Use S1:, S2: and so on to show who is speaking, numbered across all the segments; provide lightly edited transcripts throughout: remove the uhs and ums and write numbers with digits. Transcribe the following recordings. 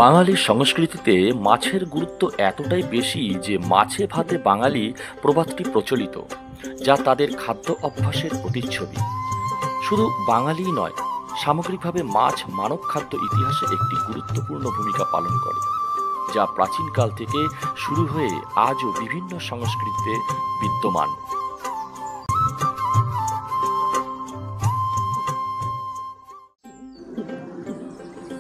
S1: বাঙালির সংস্কৃতিতে মাছের গুরুত্ব এতটাই বেশি যে মাছে ভাতে বাঙালি প্রবাদটি প্রচলিত, যা তাদের খাদ্য অভ্যাসের প্রতিচ্ছবি। শুধু বাঙালিই নয়, সামগ্রিকভাবে মাছ মানব খাদ্য ইতিহাসে একটি গুরুত্বপূর্ণ ভূমিকা পালন করে, যা প্রাচীনকাল থেকে শুরু হয়ে আজও বিভিন্ন সংস্কৃতিতে বিদ্যমান।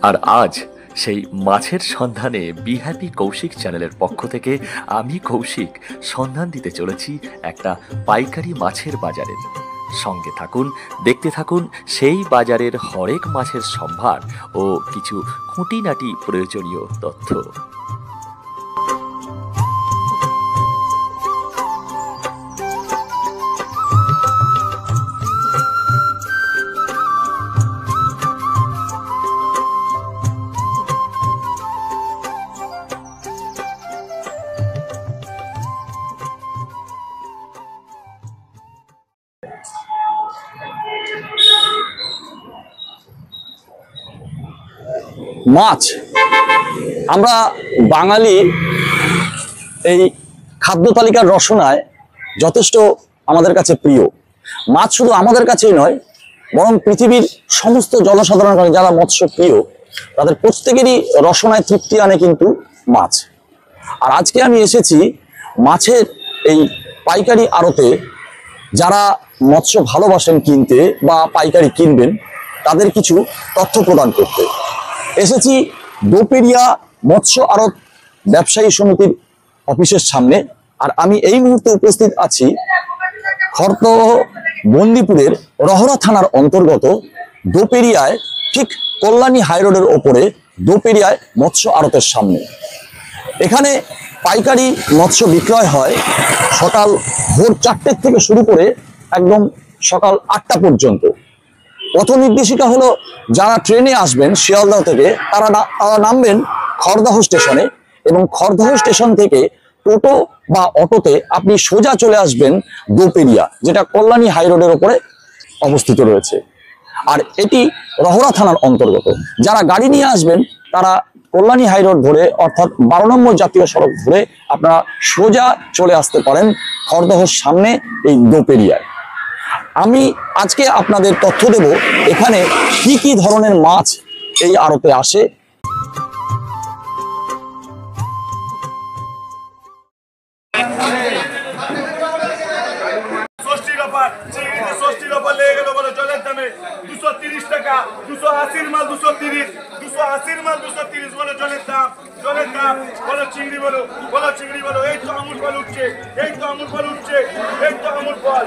S1: আর আজ সেই মাছের সন্ধানে বি হ্যাপি কৌশিক চ্যানেলের পক্ষ থেকে আমি কৌশিক সন্ধান দিতে চলেছি একটা পাইকারি মাছের বাজারের। সঙ্গে থাকুন, দেখতে থাকুন সেই বাজারের হরেক মাছের সম্ভার ও কিছু খুঁটিনাটি প্রয়োজনীয় তথ্য।
S2: মাছ আমরা বাঙালি এই খাদ্য তালিকার রসনায় যথেষ্ট আমাদের কাছে প্রিয়। মাছ শুধু আমাদের কাছেই নয়, বরং পৃথিবীর সমস্ত জনসাধারণ যারা মৎস্য প্রিয় তাদের প্রত্যেকেরই রসনায় তৃপ্তি আনে কিন্তু মাছ। আর আজকে আমি এসেছি মাছের এই পাইকারি আড়তে, যারা মৎস্য ভালোবাসেন কিনতে বা পাইকারি কিনবেন তাদের কিছু তথ্য প্রদান করতে। এসেছি দোপেরিয়া মৎস্য আড়ত ব্যবসায়ী সমিতির অফিসের সামনে। আর আমি এই মুহূর্তে উপস্থিত আছি খড়দহ বন্দিপুরের রহরা থানার অন্তর্গত দোপেরিয়ায়, ঠিক কল্যাণী হাইরোডের ওপরে দোপেরিয়ায় মৎস্য আড়তের সামনে। এখানে পাইকারি মৎস্য বিক্রয় হয় সকাল ভোর 4টের থেকে শুরু করে একদম সকাল 8টা পর্যন্ত। পথ নির্দেশিকা হলো, যারা ট্রেনে আসবেন শিয়ালদহ থেকে তারা নামবেন খড়দহ স্টেশনে, এবং খড়দহ স্টেশন থেকে টোটো বা অটোতে আপনি সোজা চলে আসবেন দোপেরিয়া, যেটা কল্যাণী হাইরোডের ওপরে অবস্থিত রয়েছে। আর এটি রহরা থানার অন্তর্গত। যারা গাড়ি নিয়ে আসবেন তারা কল্যাণী হাইরোড ধরে, অর্থাৎ 12 নম্বর জাতীয় সড়ক ধরে আপনারা সোজা চলে আসতে পারেন খড়দহর সামনে এই দোপেরিয়ায়। আমি আজকে আপনাদের তথ্য দেব এখানে কি কি ধরনের মাছ এই আড়তে আসে।
S3: চিংড়ি বলো, বলো চিংড়ি বলো, এই তো আমুল ফল উঠছে, এই তো আমুল ফল উঠছে, এই তো আমুল ফল।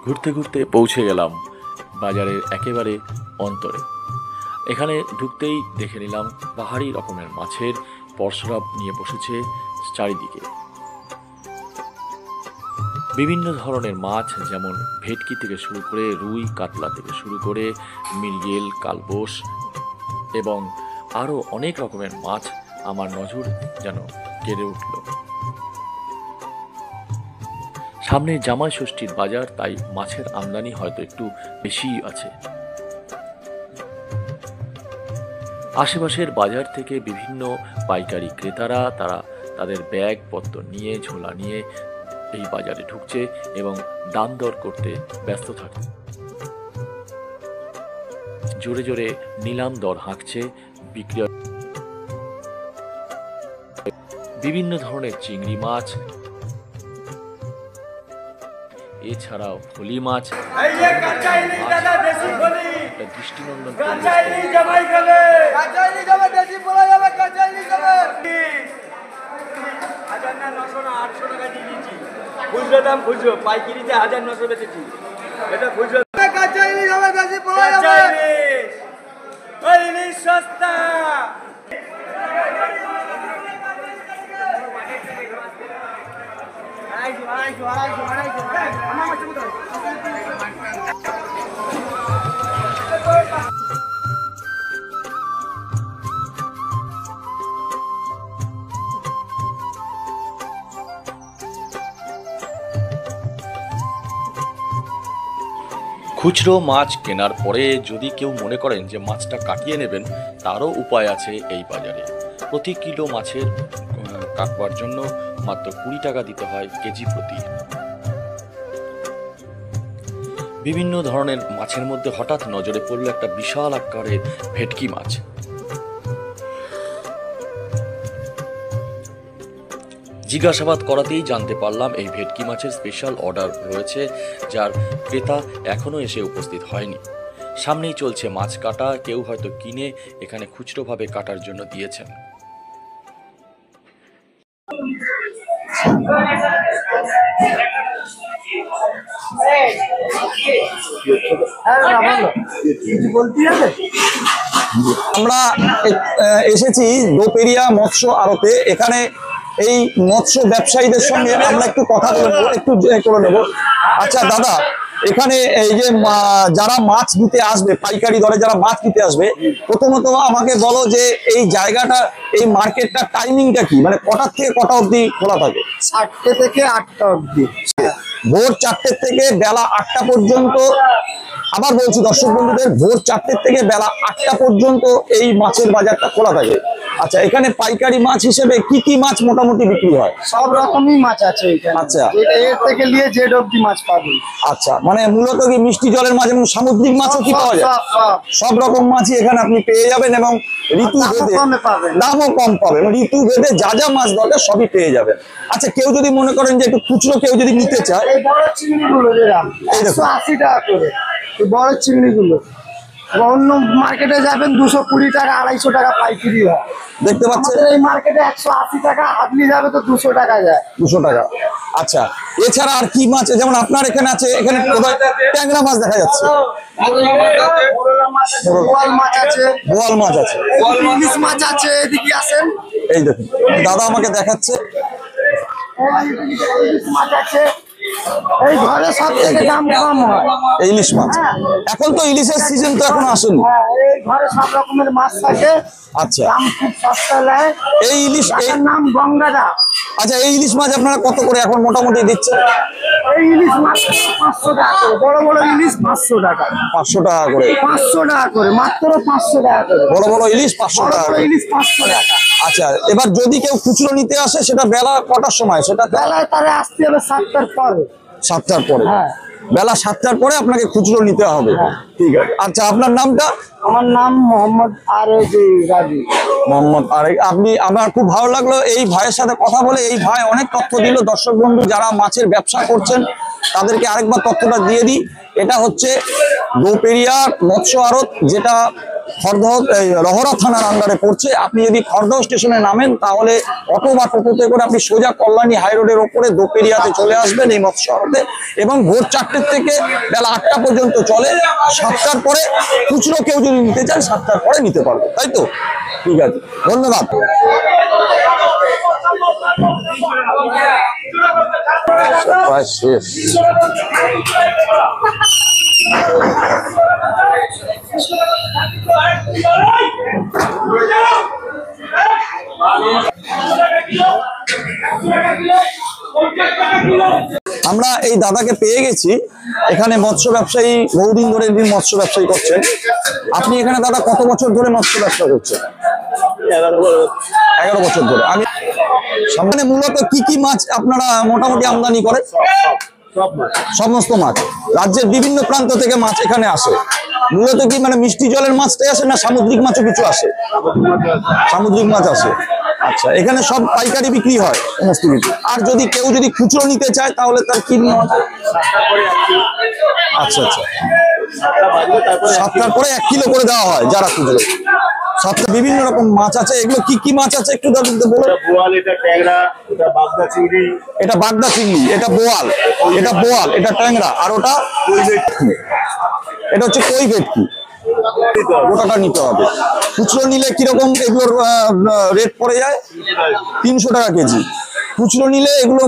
S1: ঘুরতে ঘুরতে পৌঁছে গেলাম বাজারের একেবারে অন্তরে। এখানে ঢুকতেই দেখে নিলাম পাহাড়ি রকমের মাছের পসরা নিয়ে বসেছে চারিদিকে। বিভিন্ন ধরনের মাছ, যেমন ভেটকি থেকে শুরু করে রুই, কাতলা থেকে শুরু করে মৃগেল, কালবোস এবং আরও অনেক রকমের মাছ আমার নজর যেন কেড়ে উঠল। সামনে জামাই ষষ্ঠীর বাজার, তাই মাছের আমদানি হয়তো একটু বেশি আছে। আশেপাশের বাজার থেকে বিভিন্ন পাইকারি ক্রেতারা তারা তাদের ব্যাগপত্র নিয়ে, ঝোলা নিয়ে এই বাজারে ঢুকছে এবং দাম দর করতে ব্যস্ত থাকে। জোরে জোরে নিলাম দর হাঁকছে বিক্রয়। বিভিন্ন ধরনের চিংড়ি মাছ, এছাড়াও ফলি মাছ, দৃষ্টিনন্দন
S3: খুচরো দাম, খুচরো পাইকারিতে 1900 বেচেছি। এটা খুচরো সস্তা।
S1: খুচরো মাছ কেনার পরে যদি কেউ মনে করেন যে মাছটা কাটিয়ে নেবেন, তারও উপায় আছে এই বাজারে। প্রতি কিলো মাছের কাটবার জন্য মাত্র 20 টাকা দিতে হয় কেজি প্রতি। বিভিন্ন ধরনের মাছের মধ্যে হঠাৎ নজরে পড়ল একটা বিশাল আকারের ভেটকি মাছ। জিজ্ঞাসাবাদ করাতেই জানতে পারলাম এই ভেটকি মাছের স্পেশাল অর্ডার রয়েছে, যার ক্রেতা এখনো এসে উপস্থিত হয়নি। সামনেই চলছে মাছ কাটা, কেউ হয়তো কিনে এখানে খুচরোভাবে কাটার জন্য দিয়েছেন।
S2: আমরা এসেছি দোপেরিয়া মৎস্য আড়তে। এখানে এই মৎস্য ব্যবসায়ীদের সঙ্গে আমরা একটু কথা বলে নেবো, একটু করে নেবো। আচ্ছা দাদা, এখানে এই যে যারা মাছ নিতে আসবে, পাইকারি দরে যারা মাছ নিতে আসবে, প্রথমত আমাকে বলো যে এই জায়গাটা, এই মার্কেটটা টাইমিংটা কি, মানে কটার থেকে কটা অবধি খোলা থাকে?
S4: 4টে থেকে 8টা অবধি।
S2: ভোর 4টে থেকে বেলা 8টা পর্যন্ত। আবার বলছি দর্শক বন্ধুদের, ভোর 4টে থেকে বেলা 8টা পর্যন্ত এই মাছের বাজারটা খোলা থাকে। আচ্ছা, এখানে পাইকারি মাছ হিসেবে কি কি মাছ মোটামুটি বিক্রি হয়?
S4: সব রকমই মাছ আছে এখানে।
S2: আচ্ছা,
S4: এর থেকে নিয়ে জেড অবধি মাছ পাবেন।
S2: আচ্ছা, মানে মূলত কি মিষ্টি জলের মাছ এবং সামুদ্রিক মাছও কি পাওয়া যায়? সব রকম মাছই এখানে আপনি পেয়ে যাবেন, এবং ঋতু ভেদে দামও কম পাবেন। ঋতু ভেদে যা যা মাছ দরকার সবই পেয়ে যাবেন। আচ্ছা, কেউ যদি মনে করেন যে একটু খুচরো কেউ যদি নিতে চায়,
S4: এই বড় চিংড়িগুলো যেরকম 180 টাকা করে, এই বড় চিংড়িগুলো। অন্য মার্কেটে যাবেন 220 টাকা, 250 টাকা পাইকারি হয়।
S2: দেখতে পাচ্ছেন
S4: এই মার্কেটে 180 টাকা, হাতলি যাবে তো 200 টাকা যায়।
S2: 200 টাকা। আচ্ছা, এছাড়া আর কি মাছ, যেমন আপনার এখানে আছে, এখানে ট্যাংরা মাছ দেখা যাচ্ছে,
S4: বোয়াল মাছ আছে,
S2: বোয়াল মাছ আছে,
S4: ইলিশ মাছ আছে। এদিকে আসেন,
S2: এই দেখুন দাদা আমাকে দেখাচ্ছে,
S4: ইলিশ মাছ আছে। এই ঘরে সব থেকে দাম কম হয়
S2: ইলিশ মাছ। এখন তো ইলিশের সিজন তো এখন আসেনি।
S4: হ্যাঁ, এই ঘরে সব রকমের মাছ থাকে।
S2: আচ্ছা,
S4: দাম খুব সস্তা লাগে।
S2: এই ইলিশ,
S4: এর নাম গঙ্গাদা।
S2: আচ্ছা, এই ইলিশ মাছ আপনারা কত করে এখন মোটামুটি দিচ্ছেন?
S4: এই ইলিশ মাছ 500 টাকা করে, বড় বড় ইলিশ 500 টাকা।
S2: 500 টাকা করে,
S4: 500 টাকা করে, মাত্র 500 টাকা করে।
S2: বড় বড় ইলিশ 500
S4: বড়
S2: টাকা
S4: বড়
S2: করে।
S4: ইলিশ 500 টাকা।
S2: আচ্ছা, এবার যদি কেউ খুচরো নিতে আসে, সেটা বেলা কটার সময়? সেটা
S4: বেলায় তারে আসতে হবে 7টার পরে।
S2: 7টার পরে।
S4: হ্যাঁ,
S2: বেলা 7টার পরে আপনাকে খুচরো নিতে হবে।
S4: হ্যাঁ।
S2: ঠিক আছে। আচ্ছা, আপনার নামটা?
S4: আমার নাম মোহাম্মদ আরেজি রাজি।
S2: মোহাম্মদ আরেক। আমার খুব ভালো লাগলো এই ভাইয়ের সাথে কথা বলে। এই ভাই অনেক তথ্য দিল। দর্শক বন্ধু যারা মাছের ব্যবসা করছেন তাদেরকে আরেকবার তথ্যটা দিয়ে দিই। এটা হচ্ছে দোপেরিয়া মৎস্য আড়ত, যেটা খড়দহ রহরা থানার আন্ডারে পড়ছে। আপনি যদি খড়দহ স্টেশনে নামেন, তাহলে অটো বা টোটোতে করে আপনি সোজা কল্যাণী হাই রোডের ওপরে দোপেরিয়াতে চলে আসবেন এই মৎস্য আড়তে। এবং ভোর 4টে থেকে বেলা 8টা পর্যন্ত চলে। 7টার পরে খুচরো কেউ যদি নিতে চায়, 7টার পরে নিতে পারবে, তাই তো? ঠিক আছে, ধন্যবাদ। প্রায় শেষ। আমরা এই দাদাকে পেয়ে গেছি। এখানে মৎস্য ব্যবসায়ী, বহুদিন ধরে তিনি মৎস্য ব্যবসায়ী করছেন। আপনি এখানে দাদা কত বছর ধরে মৎস্য ব্যবসা করছেন? 11 বছর ধরে। আমি সামনে মূলত কি কি মাছ আপনারা মোটামুটি আমদানি করেন? সমস্ত মাছ, রাজ্যের বিভিন্ন প্রান্ত থেকে মাছ এখানে আসে। মূলত কি মানে মিষ্টি জলের মাছটাই আসে, না সামুদ্রিক মাছও কিছু আসে? সামুদ্রিক মাছ আসে। আচ্ছা, এখানে সব পাইকারি বিক্রি হয় সমস্ত কিছু। আর যদি কেউ যদি খুচরো নিতে চায়, তাহলে তার কি নেওয়া যায়? আচ্ছা আচ্ছা, 7টার পরে 1 কিলো করে দেওয়া হয় যারা খুচরো। 7টা বিভিন্ন রকম মাছ আছে। এগুলো কি কি মাছ আছে একটু দাদা বলুন।
S3: বোয়াল, এটা ট্যাংরা, এটা বাগদা চিংড়ি,
S2: এটা বাগদা চিংড়ি, এটা বোয়াল, এটা ট্যাংরা, আর ওটা কই ভেটকি। এটা হচ্ছে কই ভেটকি। গোটাটা নিতে হবে। খুচরো নিলে কিরকম এগুলোর রেট পড়ে যায়? 300 টাকা কেজি। খুচরো নিলে এগুলো,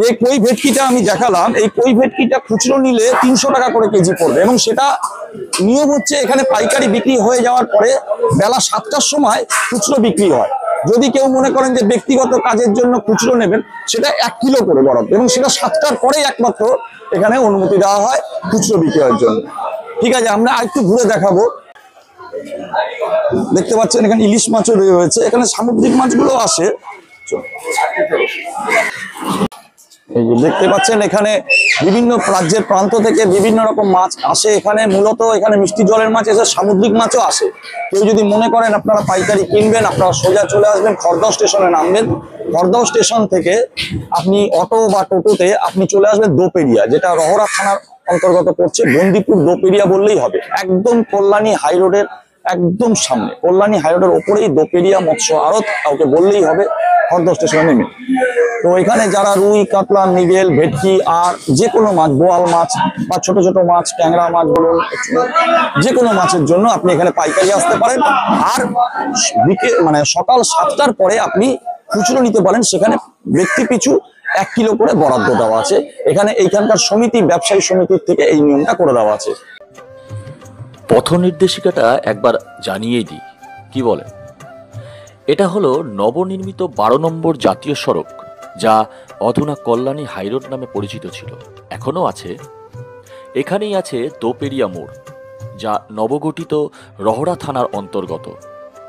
S2: এই কই ভেটকিটা আমি দেখালাম, এই কই ভেটকিটা খুচরো নিলে 300 টাকা করে কেজি পড়বে। এবং সেটা নিয়ম হচ্ছে, এখানে পাইকারি বিক্রি হয়ে যাওয়ার পরে বেলা 7টার সময় খুচরো বিক্রি হয়। যদি কেউ মনে করেন যে ব্যক্তিগত কাজের জন্য খুচরো নেবেন, সেটা 1 কিলো করে বরাদ্দ, এবং সেটা 7টার পরেই একমাত্র এখানে অনুমতি দেওয়া হয় খুচরো বিক্রয়ের জন্য। ঠিক আছে, আমরা আরেকটু ঘুরে দেখাবো। দেখতে পাচ্ছেন এখানে ইলিশ মাছও রয়েছে, এখানে সামুদ্রিক মাছগুলো আসে। এই যে দেখতে পাচ্ছেন এখানে বিভিন্ন রাজ্যের প্রান্ত থেকে বিভিন্ন রকম মাছ আসে এখানে। মূলত এখানে মিষ্টি জলের মাছ এসে সামুদ্রিক মাছও আসে। কেউ যদি মনে করেন আপনারা পাইকারি কিনবেন, আপনারা সোজা চলে আসবেন, খড়দহ স্টেশনে নামবেন। খড়দহ স্টেশন থেকে আপনি অটো বা টোটোতে আপনি চলে আসবেন দোপেরিয়া, যেটা রহরা থানার অন্তর্গত পড়ছে। বন্দিপুর দোপেরিয়া বললেই হবে, একদম কল্যাণী হাই রোডের একদম সামনে, কল্যাণী হাই রোডের ওপরেই দোপেরিয়া মৎস্য আড়ত, কাউকে বললেই হবে খড়দহ স্টেশনে নেমে। তো এখানে যারা রুই, কাতলা, মৃগেল, ভেটকি আর যে কোনো মাছ, বোয়াল মাছ বা ছোট ছোট মাছ, ট্যাংরা মাছ বলুন, যে কোনো মাছের জন্য আপনি এখানে পাইকারি আসতে পারেন। আর সকাল 7টার পরে আপনি খুচরো নিতে পারেন, সেখানে ব্যক্তি পিছু 1 কিলো করে বরাদ্দ দেওয়া আছে। এইখানকার সমিতি, ব্যবসায়ী সমিতির থেকে এই নিয়মটা করে দেওয়া আছে।
S1: পথ নির্দেশিকাটা একবার জানিয়েই দিই, কি বলে? এটা হলো নবনির্মিত 12 নম্বর জাতীয় সড়ক, যা অধুনা কল্যাণী হাইরোড নামে পরিচিত ছিল, এখনো আছে। এখানেই আছে দোপেরিয়া মোড়, যা নবগঠিত রহরা থানার অন্তর্গত,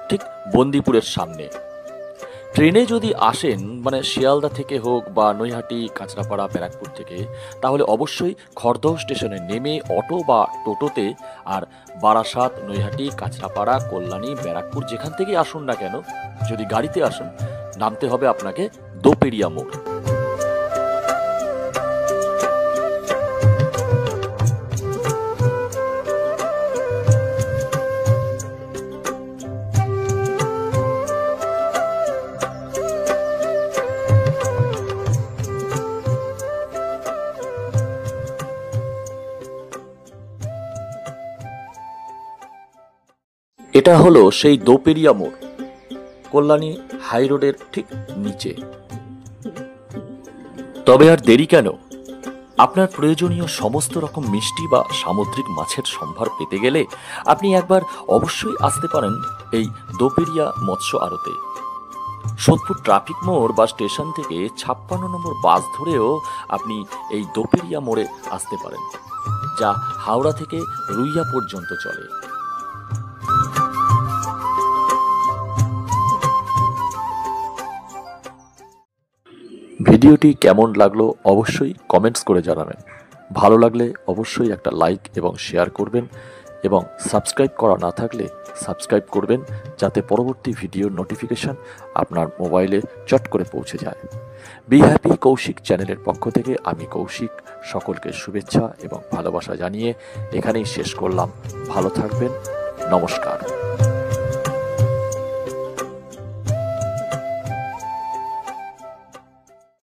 S1: ঠিক বন্দিপুরের সামনে। ট্রেনে যদি আসেন, শিয়ালদা থেকে হোক বা নৈহাটি, কাঁচরাপাড়া, ব্যারাকপুর থেকে, তাহলে অবশ্যই খড়দহ স্টেশনে নেমে অটো বা টোটোতে, আর বারাসাত, নৈহাটি, কাঁচরাপাড়া, কল্যাণী, ব্যারাকপুর যেখান থেকে আসুন না কেন, যদি গাড়িতে আসুন, নামতে হবে আপনাকে দোপেরিয়া মোড়। এটা হলো সেই দোপেরিয়া মোড়, কল্যাণী হাই রোডের ঠিক নিচে। তবে আর দেরি কেন? আপনার প্রয়োজনীয় সমস্ত রকম মিষ্টি বা সামুদ্রিক মাছের সম্ভার পেতে গেলে আপনি একবার অবশ্যই আসতে পারেন এই দোপেরিয়া মৎস্য আড়তে। সোদপুর ট্রাফিক মোড় বা স্টেশন থেকে 56 নম্বর বাস ধরেও আপনি এই দোপেরিয়া মোড়ে আসতে পারেন, যা হাওড়া থেকে রুইয়া পর্যন্ত চলে। ভিডিওটি কেমন লাগলো অবশ্যই কমেন্টস করে জানাবেন। ভালো লাগলে অবশ্যই একটা লাইক এবং শেয়ার করবেন, এবং সাবস্ক্রাইব করা না থাকলে সাবস্ক্রাইব করবেন, যাতে পরবর্তী ভিডিওর নোটিফিকেশন আপনার মোবাইলে চট করে পৌঁছে যায়। বি হ্যাপি কৌশিক চ্যানেলের পক্ষ থেকে আমি কৌশিক সকলকে শুভেচ্ছা এবং ভালোবাসা জানিয়ে এখানেই শেষ করলাম। ভালো থাকবেন, নমস্কার।